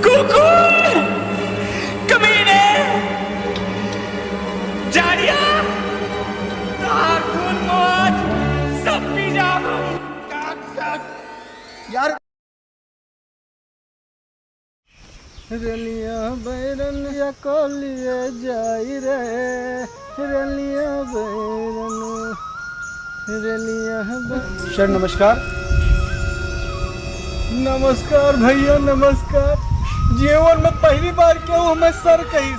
कुकुर, कमीने, जाड़िया, तार खून मौत, सब पी जाओ। यार रलिया बैरनिया कोलिए जाई रे, रलिया बैरन रलिया। सर नमस्कार। नमस्कार भैया नमस्कार। जीवन में पहली बार क्यों हमें सर कही।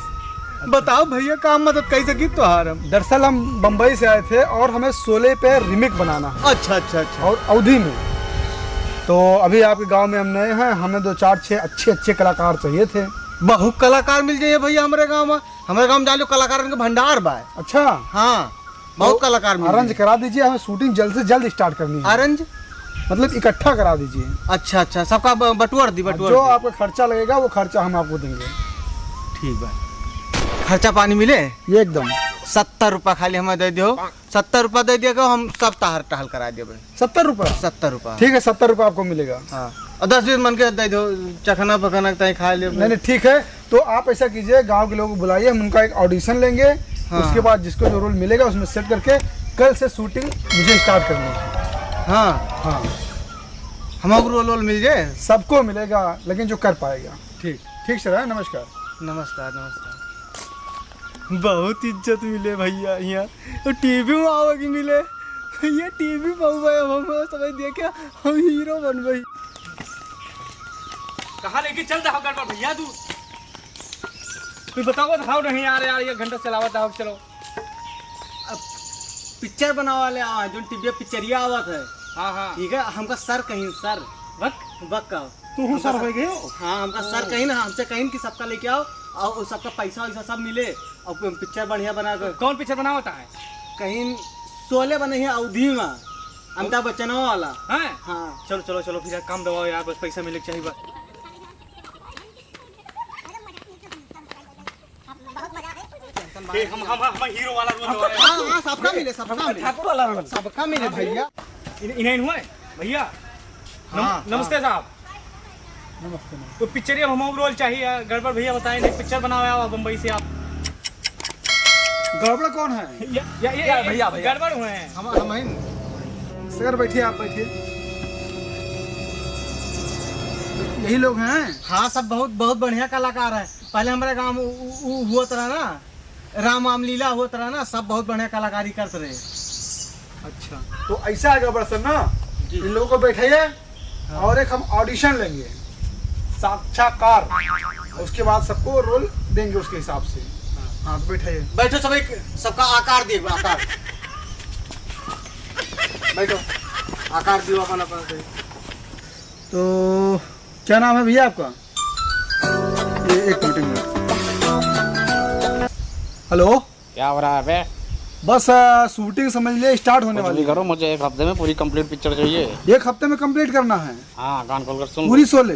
बताओ भैया काम मदद कही सकी तुहार हम। दरअसल हम बम्बई से आए थे और हमें शोले पे रिमिक बनाना है। अच्छा अच्छा अच्छा। और अवधि में। तो अभी आपके गांव में हम नए हैं, हमें 2 4 6 अच्छे कलाकार चाहिए थे। बहुत कलाकार मिल जाइए भैया हमारे गांव में। हमारे गांव में जान लो कलाकार का भंडार बा। अच्छा हाँ बहुत तो कलाकार मिल अरेंज करा दीजिए, हमें शूटिंग जल्द से जल्द स्टार्ट करनी है। अरेंज मतलब इकट्ठा करा दीजिए। अच्छा अच्छा सबका बटुआर दी बटुआर जो आपका खर्चा लगेगा वो खर्चा हम आपको देंगे। ठीक है। खर्चा पानी मिले ये एकदम 70 रुपया खाली हमें दे दो। 70 रुपया दे दिएगा हम सब टहल टहल करा देवे। 70 रुपये। 70 रुपया ठीक है 70 रुपये आपको मिलेगा। हाँ और 10-20 मन के दे दो चखना पकाना तय खा ले। नहीं ठीक है। तो आप ऐसा कीजिए, गांव के लोगों को बुलाइए, हम उनका एक ऑडिशन लेंगे। हाँ। उसके बाद जिसको जो रोल मिलेगा उसमें सेट करके कल से शूटिंग मुझे स्टार्ट करनी है। हाँ हाँ हमको रोल मिल जाए। सबको मिलेगा लेकिन जो कर पाएगा। ठीक ठीक सर है। नमस्कार। नमस्कार नमस्कार। बहुत इज्जत मिले भैया यहाँ तो टीवी में आवेगी मिले। ये टीवी पर हम समझ दिए क्या हम हीरो बन गई। कहाँ लेके चल रहा गड़बड़ भैया तू? कोई बताओ दिखाओ नहीं यार 1 घंटा चलावा था। चलो पिक्चर बनाने वाले आवा जो टीवी पिक्चरिया आवत है। हाँ हाँ ठीक है हमका सर कहीं सर बक का तू सर हो गए। हाँ हमका सर कहीं ना हमसे कहीं कि सबका लेके आओ और सबका पैसा वैसा सब मिले और पिक्चर बढ़िया बना कर। कौन पिक्चर बना होता है? कहीं शोले बने हैं अवधि में अमिताभ बच्चन वाला। हैं? हाँ चलो चलो चलो फिर काम दबाओ यार, बस पैसा मिले चाहिए बस। हम हीरो वाला रोल दबा रहे हैं। हाँ सबका मिले ठाकुर वाला रोल सबका मिले भैया। इन्हें हुआ है भैया। हाँ, नमस्ते साहब। नमस्ते। तो पिक्चर हम रोल चाहिए। गड़बड़ भैया बताएं नहीं पिक्चर बनाया हुआ बम्बई से आप। गड़बड़ कौन है? ये भैया गड़बड़ हुए हैं। हम सर बैठिए, आप बैठिए। यही लोग हैं। हाँ सब बहुत बढ़िया कलाकार है। पहले हमारे गाँव में हुआ तरह ना राम लीला हुआ तरह ना सब बहुत बढ़िया कलाकारी करते रहे। अच्छा तो ऐसा है गड़बड़ सर ना, इन लोगों को बैठाइए। हाँ। और एक हम ऑडिशन लेंगे साक्षात्कार, उसके बाद सबको रोल देंगे उसके हिसाब से। हाँ तो बैठाइए। बैठो सब सबका आकार दिए आकार बैठो आकार दियो अपन अपन। तो क्या नाम है भैया आपका? ये एक मिनट। हेलो क्या हो रहा है बे? बस शूटिंग समझ लिए स्टार्ट होने वाली करो, मुझे 1 हफ्ते में पूरी कंप्लीट पिक्चर चाहिए। 1 हफ्ते में कंप्लीट करना है। हाँ कान खोल कर सुन। पूरी शोले।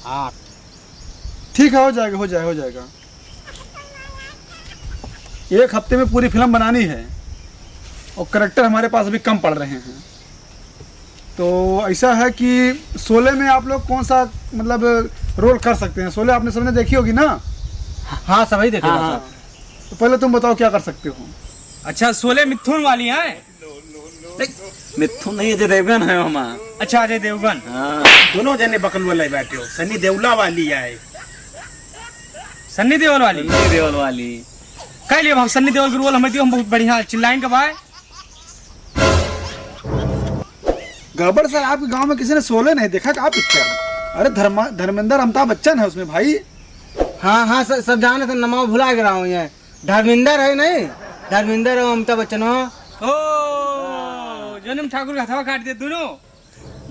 हाँ ठीक है हो जाएगा। 1 हफ्ते में पूरी फिल्म बनानी है और करेक्टर हमारे पास अभी कम पड़ रहे हैं। तो ऐसा है कि शोले में आप लोग कौन सा मतलब रोल कर सकते हैं? शोले आपने सबने देखी होगी ना? हाँ सभी देखे। हाँ। तो पहले तुम बताओ क्या कर सकते हो? अच्छा शोले मिथुन वाली है? मिथुन नहीं अजय देवगन है हमा। अच्छा अजय देवगन। हाँ दोनों जने बकल वाले बैठे हो। सनी देवला वाली है। सन्नी देओल वाली? सनी देवल वाली कह लियो हम सन्नी देओल के रोल हमें दियो, हम बहुत बढ़िया चिल्लाइन कब आए। गड़बड़ सर आपके गांव में किसी ने शोले नहीं देखा क्या पिक्चर? अरे धर्मेंद्र अमिताभ बच्चन है उसमें भाई। हाँ सब जाने थे नमा भुला गया हूँ। ये धर्मेंद्र है नहीं, धर्मेंद्र और अमिताभ बच्चन हो। जन्म ठाकुर का हथवा काट दिया दोनों।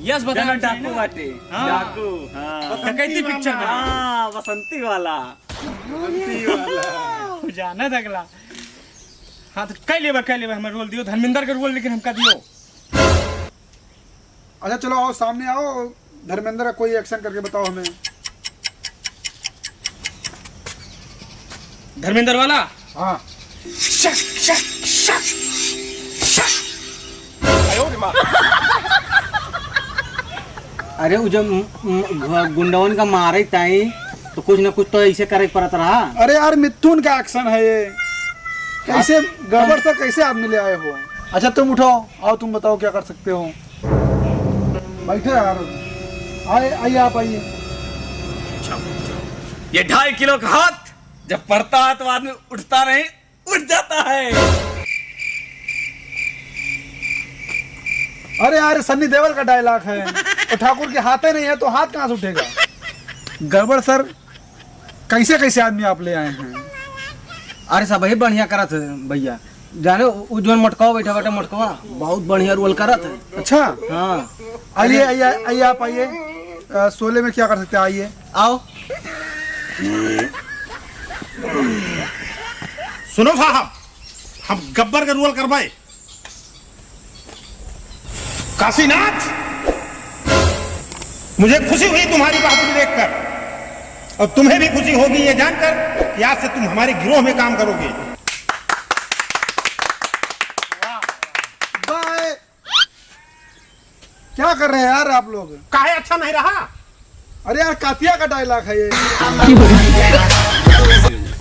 यस बता डाकू बाटे। हाँ। डाकू हाँ। कैसी पिक्चर बनी? हाँ बसंती वाला जाना था अगला। हाँ तो कह लेबा हमें रोल दियो धर्मेंद्र का रोल, लेकिन हमका दियो। अच्छा चलो आओ सामने आओ। धर्मेंद्र का कोई एक्शन करके बताओ हमें। धर्मेंद्र वाला? हाँ अरे वो जब गुंडावन का मारे ताई तो कुछ ना कुछ तो ऐसे करे पड़त रहा। अरे यार मिथुन का एक्शन है ये, कैसे गड़बड़ से कैसे आप मिले आए हो। अच्छा तुम उठो, आओ तुम बताओ क्या कर सकते हो। बैठो यार, आइए आप आइए। ये 2.5 किलो का हाथ जब पड़ता है तो आदमी उठता नहीं, उठ जाता है। अरे यार सन्नी देओल का डायलॉग है, तो ठाकुर के हाथे नहीं है तो हाथ कहाँ से उठेगा। गड़बड़ सर, कैसे कैसे आदमी आप ले आए हैं। अरे सब ही बढ़िया करत है भैया, जाने वो जो मटकावा बैठा बैठा मटकावा बहुत बढ़िया रोल करत है। अच्छा हाँ आइए आइए आइए आप आइए। शोले में क्या कर सकते हैं, आइए आओ। सुनो साहब, हम गब्बर का रोल करवाए। काशीनाथ, मुझे खुशी हुई तुम्हारी बहादुरी देखकर, और तुम्हें भी खुशी होगी ये जानकर कि आज से तुम हमारे गिरोह में काम करोगे। बाय। क्या कर रहे हैं यार आप लोग। काहे अच्छा नहीं रहा। अरे यार कातिया का डायलॉग है ये,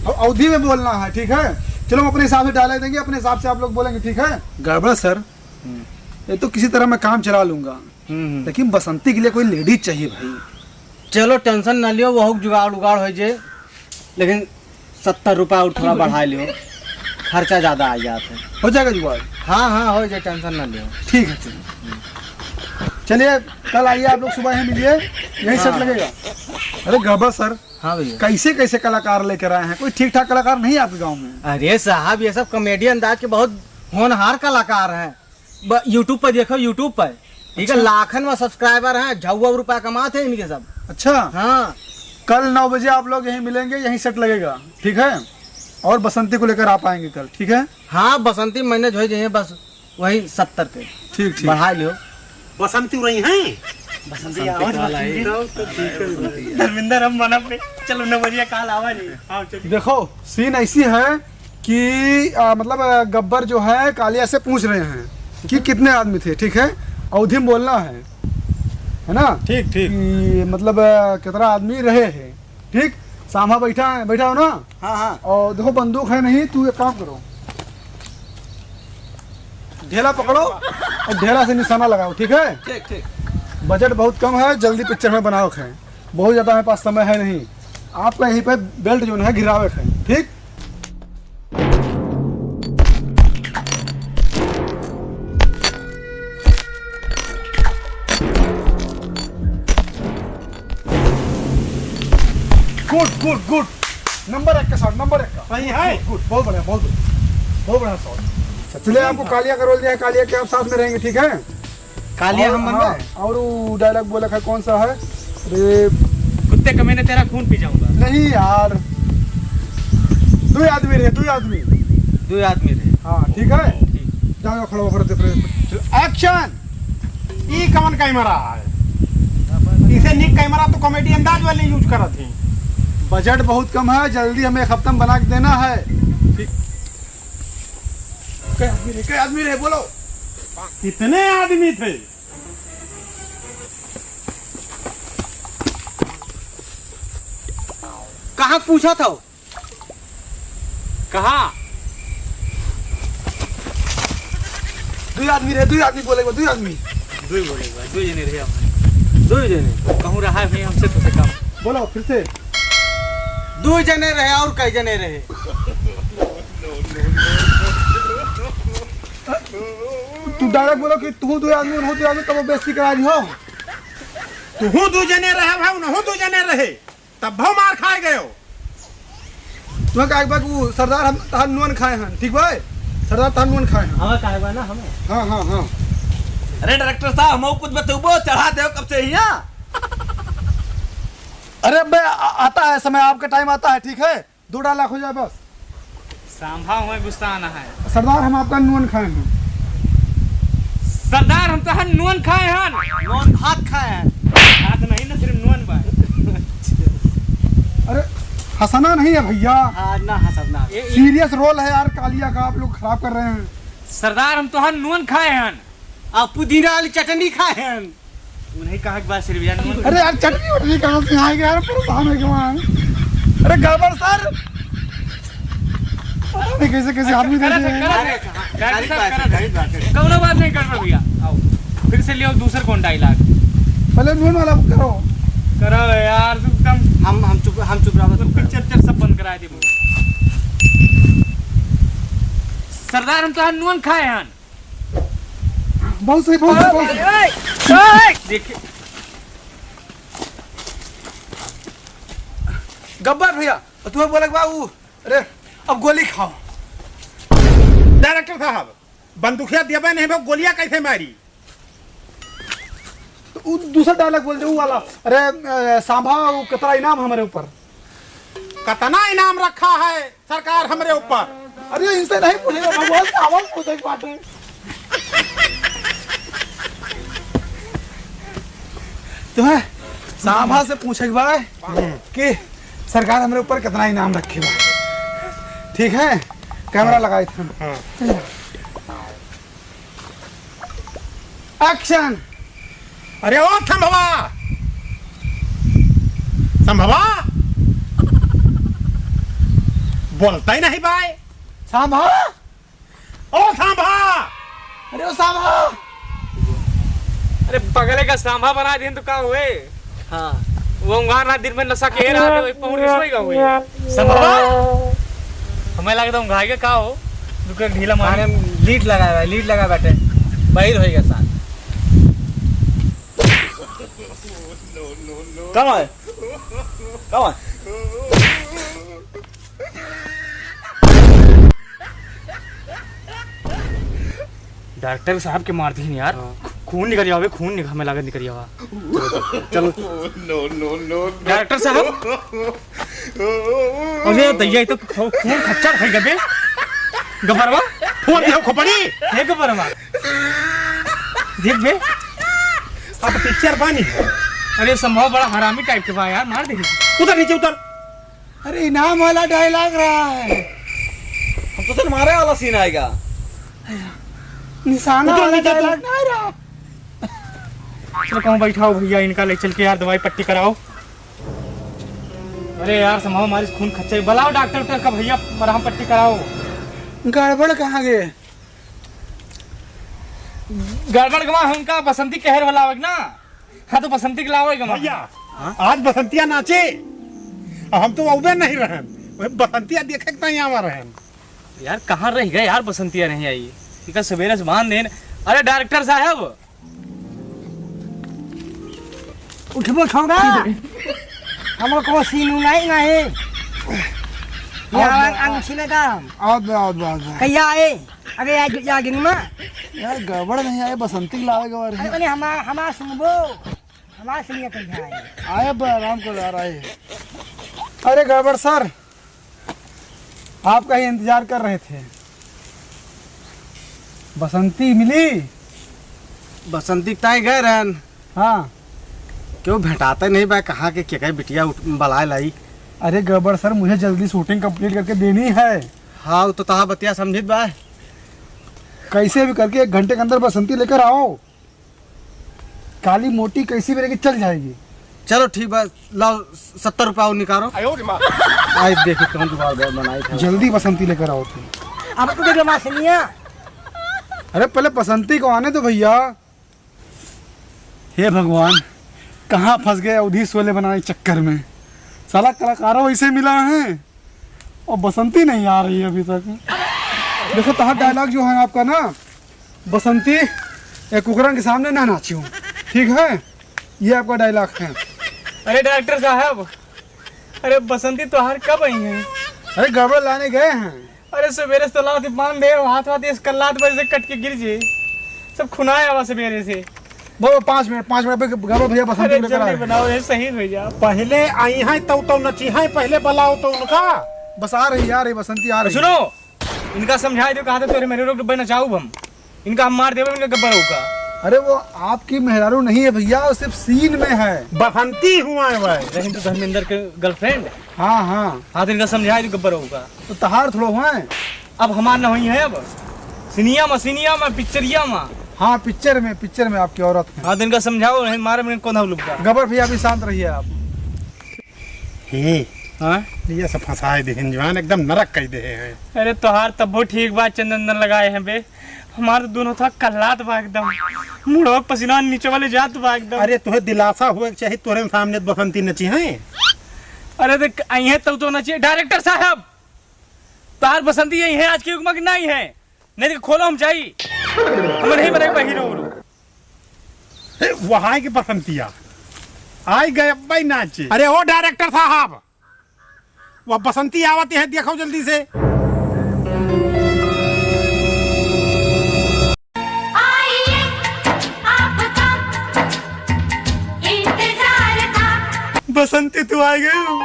अवधि में बोलना है, ठीक है। चलो हम अपने हिसाब से डायलॉग देंगे, अपने हिसाब से आप लोग बोलेंगे, ठीक है। गड़बड़ सर, ये तो किसी तरह मैं काम चला लूंगा, लेकिन बसंती के लिए कोई लेडीज चाहिए भाई। चलो टेंशन ना लियो, बहुत जुगाड़ उगाड़ हो जाए, लेकिन 70 रुपया और थोड़ा बढ़ा लियो, खर्चा ज्यादा आ जाता है। हो जाएगा जुगाड़। हाँ हाँ हो जाए, टेंशन ना लियो। ठीक है चलिए, कल आइए आप लोग, सुबह ही मिलिए, यही सेट लगेगा। अरे गड़बड़ सर, हाँ भैया। कैसे कैसे कलाकार लेकर आए हैं, कोई ठीक ठाक कलाकार नहीं है आपके गाँव में। अरे साहब ये सब कॉमेडी अंदाज के बहुत होनहार कलाकार हैं। यूट्यूब पर देखो, यूट्यूब पर ठीक है, लाखन में सब्सक्राइबर हैं, झुआ रुपया कमाते हैं इनके सब। अच्छा हाँ कल 9 बजे आप लोग यहीं मिलेंगे, यहीं सेट लगेगा, ठीक है। और बसंती को लेकर आप आएंगे कल, ठीक है। हाँ बसंती मैनेज हो जाइए, बस वही 70 के ठीक ठीक। बढ़ा लियो। बसंती हो रही हैं। धर्मेंद्र हम मना पे चलो 9 बजे काल आवा जी। हाँ चलिए। देखो सीन ऐसी है कि मतलब गब्बर जो है कालिया से पूछ रहे हैं कि कितने आदमी थे, ठीक है। अवधि में बोलना है ना। ठीक ठीक। कि मतलब कितना आदमी रहे हैं, ठीक। सामा बैठा हो ना। हाँ हाँ और देखो बंदूक है नहीं, तू एक काम करो, ढेला पकड़ो और ढेला से निशाना लगाओ, ठीक है। ठीक ठीक। बजट बहुत कम है, जल्दी पिक्चर में बनाओ है, बहुत ज़्यादा मेरे पास समय है नहीं। आपका यहीं पे बेल्ट जो है गिरावे है, ठीक। गुड गुड गुड, नंबर 1 का शॉट, नंबर 1 का। सही है। गुड, बहुत बढ़िया, बहुत बढ़िया शॉट। चलिए आपको कालिया का रोल दिया है, कालिया के आप साथ में रहेंगे, ठीक है। कालिया हम बन हाँ, गए। और वो डायलॉग बोला है, कौन सा है। अरे कुत्ते का मैंने तेरा खून पी जाऊंगा। नहीं यार, 2 आदमी रहे, 2 आदमी। 2 आदमी रहे। हाँ ठीक है, जाओ खड़ा होकर एक्शन। ई कौन कैमरा है, इसे निक कैमरा तो कॉमेडी अंदाज वाले यूज करत हैं। बजट बहुत कम है, जल्दी हमें 1 हफ्ता में बना के देना है, ठीक। कई आदमी रहे बोलो। कितने आदमी थे। कहाँ पूछा था? कहाँ? 2 आदमी रहे, 2 आदमी बोलेगा, 2 आदमी। 2 बोलेगा, 2 जने रहे हमने। 2 जने कहूँ रहा है हमसे तो से कम। बोलो फिर से। 2 जने रहे और कई जने रहे? तू डायरेक्ट बोलो कि तू 2 आदमी, उन्हों 2 आदमी, तब वो बेइज्जती करा रही हो। तू 2 जने रहे भाई, उन्हों 2 जने रहे, तब भाव मार खाए गए हो। तुम्हें कहा बात वो सरदार हम तहार नुअन खाए हैं, ठीक भाई। सरदार तहार नुअन खाए हैं। हमें काहे बा ना हमें। हाँ हाँ हाँ। अरे डायरेक्टर साहब हम कुछ बताओ, चढ़ा दे कब से यहाँ। अरे बे आता है समय, आपका टाइम आता है, ठीक है। 2 डायलॉग हो जाए बस। सांभा हुआ गुस्सा आना है। सरदार हम आपका नुअन खाए हैं। सरदार हम तो हन नून खाए हन। नॉन भात खाए हैं। भात नहीं ना, सिर्फ नून बा। अरे हंसना नहीं है भैया, हाँ ना हंसना। सीरियस रोल है यार कालिया का, आप लोग खराब कर रहे हैं। सरदार हम तो हन नून खाए हन। आप पुदीना वाली चटनी खाए हैं। उन्हें कहा कि बात सिर्फ यार अरे यार चटनी वटनी कहाँ से आएगी यार, परेशान है कहाँ। अरे गड़बड़ सर, कैसे कैसे आदमी कौनो बात नहीं कर भैया, आओ फिर से लियो दूसरा कौन डायलॉग। पहले नून वाला करो यार एकदम हम चुप रहो, सब पिक्चर सब बंद करा दे। सरदार हम तो नून खाए हन। बहुत सही बहुत सही। देखिए गब्बर भैया तुम्हें बोला कि बाबू अरे अब गोली खाओ। डायरेक्टर साहब बंदूकिया दिया नहीं, वो गोलियां कैसे मारी? तो दूसरा डायलॉग बोल दे वो वाला। अरे सांभा वो कितना इनाम हमारे ऊपर, कितना इनाम रखा है सरकार हमारे ऊपर? अरे इनसे नहीं पूछेगा भगवान से आवाज पूछे की बात है। तुम्हें सांभा से पूछे के बाद कि सरकार हमारे ऊपर कितना इनाम रखे बा, ठीक है? कैमरा लगाए थे। एक्शन। अरे ओ संभवा, संभवा बोलता ही नहीं भाई। सांभा, ओ सांभा, अरे ओ सांभा, अरे पगले का सांभा बना दिन तो का हुए। हाँ वो उंगार ना दिन में नशा के रहा है, पहुंच सोएगा हुए संभवा। हमें लगता है उंगार के का हो दुकान ढीला मारे लीड लगा बैठे बाहर होएगा साथ। कहाँ है डॉक्टर साहब के मारती हैं यार, खून निकल जाओगे, खून निकल हमें लागत निकल जाओगा। चलो नो डॉक्टर साहब, अरे दैया तो खून खच्चर है गबे गबरवा, फोन दियो खोपड़ी है गबरवा देख बे। अब पिक्चर बनी। अरे संभव बड़ा हरामी टाइप के बा यार, मार दे उधर नीचे उतर। अरे इनाम वाला डायलॉग रहा है, हम तो मारे वाला सीन आएगा। निशाना वाला डायलॉग नहीं रहा। चलो कहूँ बैठाओ भैया, इनका ले चल के यार दवाई पट्टी कराओ। अरे यार संभव हमारी खून खच्चर, बुलाओ डॉक्टर का भैया, मरहम पट्टी कराओ। गड़बड़ कहाँ गए? गड़बड़ गवा उनका बसंती कहर वाला होगा ना। हाँ तो बसंती के लाओ भैया आज बसंतिया नाचे, हम तो उबे नहीं रहे, बसंतिया देखे नहीं आवा रहे यार। कहाँ रह गए यार, बसंतिया नहीं आई, इनका सवेरे से मान देन। अरे डायरेक्टर साहब उठबो छोड़ा, हमको को सीन नहीं नहीं यार अंग छिले काम आओ कहिया आए अरे या गिन में यार गड़बड़ नहीं आए, बसंती लावेगा और अरे बने हमारा सुनबो, हमारा सुनिए कहिया आए आए आराम कर यार आए। अरे गड़बड़ सर, आपका ही इंतजार कर रहे थे। बसंती मिली? बसंती ताई गए रहन, हाँ क्यों भेटाते नहीं बा, कहाँ के क्या बिटिया बलाए लाई। अरे गड़बड़ सर, मुझे जल्दी शूटिंग कंप्लीट करके देनी है। हाँ तो तहा बतिया समझित बा, कैसे भी करके 1 घंटे के अंदर बसंती लेकर आओ। काली मोटी कैसी भी लेके चल जाएगी। चलो ठीक बा, लाओ 70 रुपया और निकालो। आए देखो कौन जुगाड़ बनाई था। जल्दी बसंती लेकर आओ तुम। अब तू के मां सुनिया। अरे पहले बसंती को आने दो भैया। हे भगवान, कहाँ फंस गए अवधि शोले बनाने के चक्कर में। साला कलाकारों ऐसे मिला है और बसंती नहीं आ रही है अभी तक। देखो तहाँ डायलॉग जो है आपका ना, बसंती एक कुकरा के सामने ना नाचियो, ठीक है? ये आपका डायलॉग है। अरे डायरेक्टर साहब, अरे बसंती तो हर कब आई है? अरे गड़बड़ लाने गए हैं। अरे सवेरे से लाओ मान दे, हाथ इस कल्लात पर से कट के गिर जे, सब खुनाया हुआ सवेरे से। वो 5 मिनट पे गड़बड़ भैया बसंती अरे लेकर जल्दी आए। बनाओ, ये सही हो जा। पहले आई हैं तो नची हैं, पहले बुलाओ तो उनका। बस आ रही यार, ये बसंती आ रही। सुनो, इनका समझाई दो, कहा था तेरे मेरे लोग डब्बे नचाऊ हम, इनका हम मार देवे, इनका गब्बर होगा। अरे वो आपकी मेहरारू नहीं है भैया, वो सिर्फ सीन में है। बसंती हुआ है वह। रहीम तो धर्मेंद्र के गर्लफ्रेंड। हाँ हाँ, हाँ तो इनका समझाई दो, गब्बर होगा। तो तहार थोड़ा हुआ है। अब हमार न हुई है, अब सिनिया में पिक्चरिया में हाँ पिक्चर में आपकी औरत है। हाँ दिन का समझाओ नहीं मारे मैंने कौन लोग का गबर भैया अभी शांत रहिए आप। हाँ ये सब फंसाए दे जवान एकदम नरक कह दे हैं। अरे तोहार तब्बो ठीक बात चंदन लगाए हैं बे। हमारे दोनों था कल्लात बा एकदम मुड़वा पसीना नीचे वाले जात बा एकदम। अरे तुम्हें दिलासा हुए चाहिए तोरे सामने बसंती नची है। अरे देख आई है तब तो नचिए डायरेक्टर साहब तार बसंती यही है आज की युग में नहीं है नहीं तो खोलो हम चाहिए हमें नहीं बनेगा हीरो वहाँ की बसंतिया आई गए भाई नाचे। अरे ओ डायरेक्टर साहब वह बसंती आवती है देखो जल्दी से। बसंती तू आ गए हो।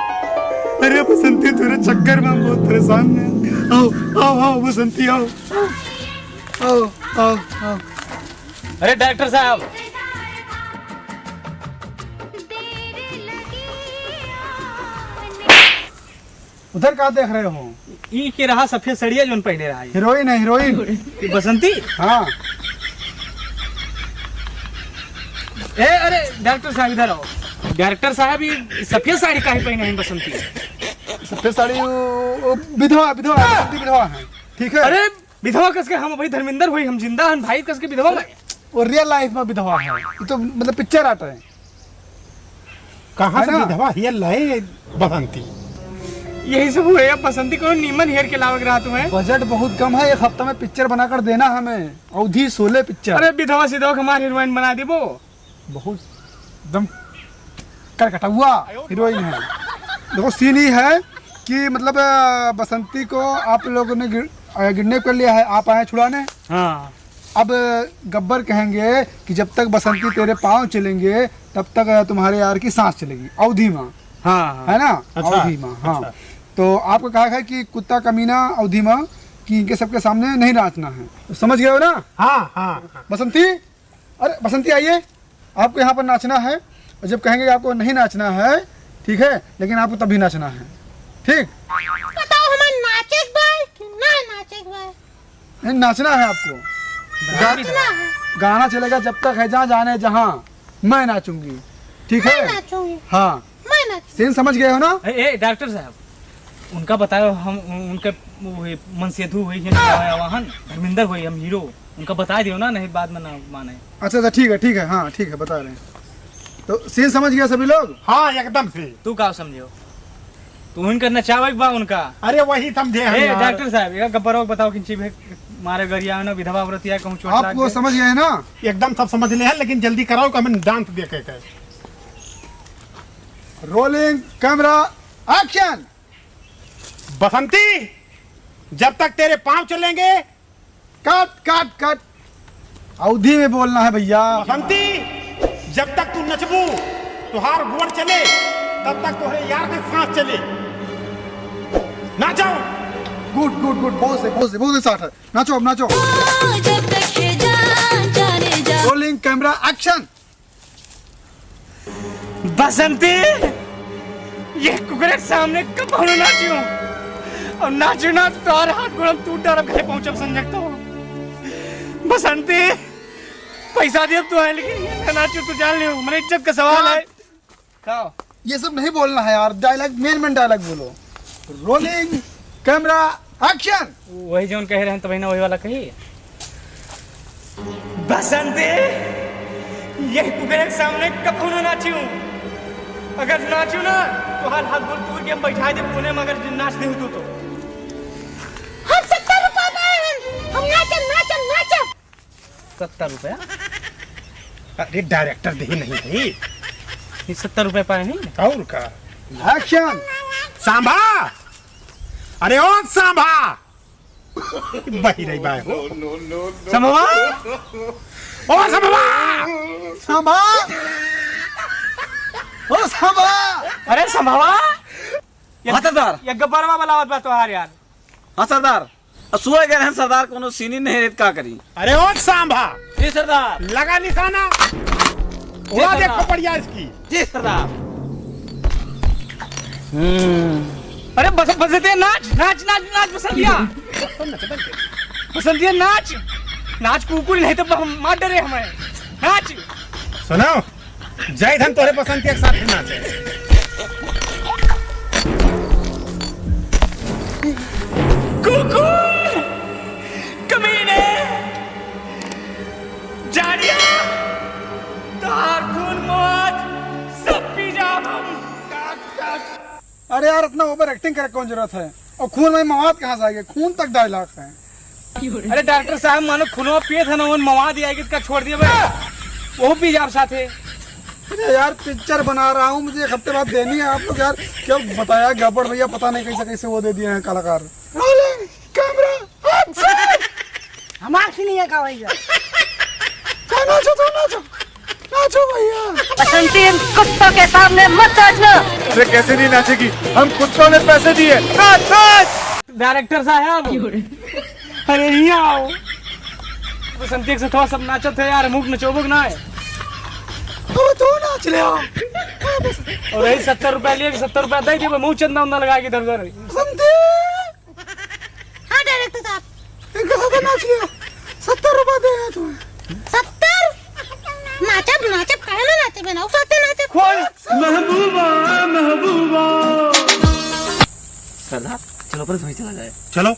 अरे बसंती तेरे चक्कर में हम बहुत परेशान हैं। आओ आओ आओ बसंती आओ आओ आओ आओ। अरे डायरेक्टर साहब उधर क्या देख रहे हो? ई के रहा सफेद सड़िया जोन पहने रहा है हीरोइन है हीरोइन। ये बसंती। हाँ ए अरे डायरेक्टर साहब इधर आओ। डायरेक्टर साहब ये सफेद साड़ी काहे पहने हैं बसंती? सफेद साड़ी वो विधवा विधवा है। ठीक है। अरे विधवा कस के हम भाई धर्मेंद्र हुई हम जिंदा हन भाई कस के विधवा में वो रियल लाइफ में विधवा है। ये तो मतलब पिक्चर आता है। कहाँ से है ना? विधवा हियर लाए बसंती। यही सब हुए अब बसंती को नीमन हेयर के लावक रहा तुम्हें। बजट बहुत कम है, एक हफ्ता में पिक्चर बनाकर देना हमें। अवधि 16 पिक्चर। अरे विधवा सिधवा हमारे हीरोइन बना दी वो। बहुत एकदम करकटा हुआ हीरोइन है। देखो सीन ही है कि मतलब बसंती को आप लोगों ने किडनैप कर लिया है, आप आए छुड़ाने। हाँ अब गब्बर कहेंगे कि जब तक बसंती तेरे पाँव चलेंगे तब तक तुम्हारे यार की सांस चलेगी। अवधि माँ हाँ है ना? अच्छा, अवधि माँ। हाँ अच्छा। तो आपको कहा है कि कुत्ता कमीना अवधि माँ कि इनके सबके सामने नहीं नाचना है। तो समझ गए हो ना? हाँ हाँ बसंती, अरे बसंती आइए, आपको यहाँ पर नाचना है। और जब कहेंगे कि आपको नहीं नाचना है ठीक है, लेकिन आपको तभी नाचना है। ठीक? बताओ हमें नाचे भाई कि ना नाचे भाई? नहीं नाचना है आपको। नाचना है। गाना चलेगा जब तक है जहाँ जाने जहाँ मैं नाचूंगी। ठीक मैं है? नाचूंगी। हाँ मैं नाचूंगी। सीन समझ गए हो ना? ए डायरेक्टर साहब उनका बताओ हम उनके मन सेतु हुई है वाहन धर्मेंद्र हुई हम हीरो उनका बता दियो ना नहीं बाद में ना माने। अच्छा ठीक है हाँ ठीक है बता रहे हैं। तो सीन समझ गया सभी लोग? हाँ एकदम से। तू का समझो तू उनका नचावे बा उनका। अरे वही समझे हम ए यार। डॉक्टर साहब एक गब्बरो बताओ कि चीज मारे गरिया ना विधवा व्रतिया कहूं चोट आप वो समझ गए ना? एकदम सब समझ ले हैं, लेकिन जल्दी कराओ कि हमें डांस देखे के। Rolling camera action. बसंती जब तक तेरे पांव चलेंगे। Cut cut cut. अवधि में बोलना है भैया। बसंती जब तक तू नचबू तुहार गोड़ चले तब तक तुम्हारे यार के सांस चले। नाचो। गुड गुड गुड बहुत से साथ है। नाचो अब नाचो। जब तक है जाने जा। Rolling camera action. बसंती ये कुकरे सामने कब हम नाचियो और नाचो ना तार हाथ गोड़ टूट डर घरे पहुंचब संजक तो बसंती पैसा दे तो है लेकिन नाचो तो जान लियो मेरी इज्जत का सवाल है। खाओ ये सब नहीं बोलना है यार, डायलॉग मेन डायलॉग बोलो। Rolling camera action. वही जो कह रहे हैं तो वही ना वही वाला कही। बसंती ये कुकरे के सामने कब हम नाचियो अगर नाचू ना तो हाथ हाथ गोल तोड़ के हम बैठा दे कोने में अगर नाच दे तो हम 70 रुपए में हम नाचे 70 रुपया। अरे डायरेक्टर दे नहीं है ये 70 रुपए पाए नहीं और का। एक्शन। सांभा अरे ओ सांभा बही रही बाय हो। संभवा ओ सांभा सांभा ओ सांभा। अरे संभवा हाँ सरदार। ये गब्बरवा बलावत बा तोहार यार। हाँ सरदार सुबह गए हैं सरदार कोनो सीनी नहीं रेत का करी। अरे ओ सांभा जी सरदार। लगा निशाना उड़ा दे खोपड़िया इसकी। जी सरदार। अरे बसंतिया नाच नाच नाच नाच बसंतिया बसंतिया नाच नाच कुकुर नहीं तो मार डरे हमें। नाच। सुनो, जय धन तोरे बसंती एक साथ ही नाचे। कुकुर, कमीने, जानिया, तार खून मौत, सब पी जाओ हम। अरे यार इतना ओवर एक्टिंग करे कौन जरूरत है? और खून में मवाद कहाँ से आएगा? खून तक 2.5 लाख है। अरे डॉक्टर साहब मानो खुनवा पिए था ना वो मवाद आएगी इसका छोड़ दिया भाई, वो पी जाओ साथे। अरे यार पिक्चर बना रहा हूँ, मुझे 1 हफ्ते बाद देनी है। आप लोग यार क्या बताया गड़बड़ भैया, पता नहीं कैसे कैसे वो दे दिए हैं कलाकार। कैमरा हमारे से नहीं का भैया। नाचो तो नाचो, नाचो भैया। बसंती इन कुत्तों के सामने मत नाचना। अरे कैसे नहीं नाचेगी, हम कुत्तों ने पैसे दिए। नाच नाच। डायरेक्टर साहब अरे यहाँ आओ, बसंती से थोड़ा सब नाचो थे यार, मुख नचोबुक ना है। अब तो नाच ले आओ। और यही 70 रुपया लिए, 70 रुपया दे दिए, मुंह चंदा उंदा लगा के इधर उधर। हाँ डायरेक्टर साहब। इनके साथ नाच लिया, 70 रुपया दे तुम्हें। 70 नाचब नाचब काहे ना नाचे बनाओ साथे नाचब। खोल चलो पर वहीं चला जाए। चलो।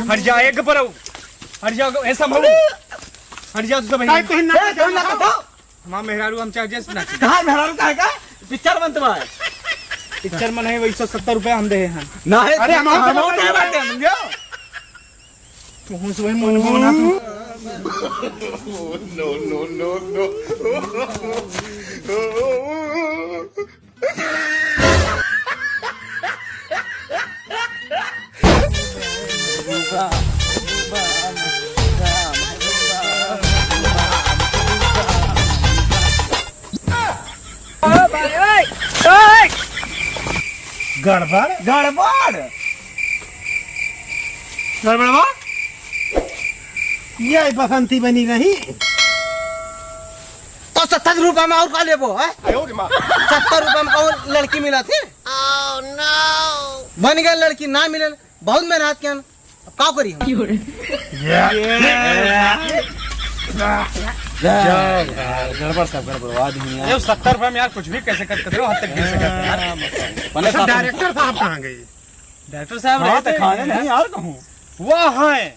हट जा एक पर हट जाओ, ऐसा भाऊ हट जाओ तो भाई। हमारा मेहरारू हम चाहे जैसे नाचे। कहाँ मेहरारू का है का? पिक्चर बनते बा पिक्चर में नहीं, वही 170 रुपया हम दे हैं। ना है। अरे हम क्या बात है समझो? तू से वही मन बोना तू। गड़बड़ गड़बड़ गड़बड़वा ये बसंती बनी रही। तो 70 रुपया में और का लेबो है? 70 रुपया में और लड़की मिला थी? बन गया लड़की, ना मिले बहुत मेहनत किया, का करी हम? गड़बड़ सब गड़बड़ आदमी यार। 70 रुपया में यार कुछ भी कैसे करते हो, हद तक कैसे करते यार। अच्छा डायरेक्टर साहब कहाँ गए? डायरेक्टर साहब हाँ, रहते तो खाने नहीं यार कहूँ। वो है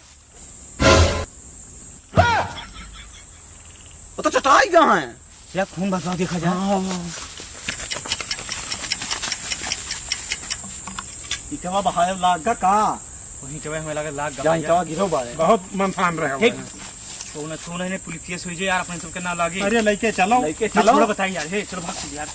वो तो चटाई कहाँ है? यार, खून बहाव देखा जाए। इतवा बहाय लाग का वहीं तो हमें लगा लाग जहाँ इतवा गिरो बारे। बहुत मनफान रहे हो। तो ने पुलिस हुई जो यार अपने सबके ना लागी। अरे लेके चलो। लेके चलो। बताइए यार, हे चलो भाग यार।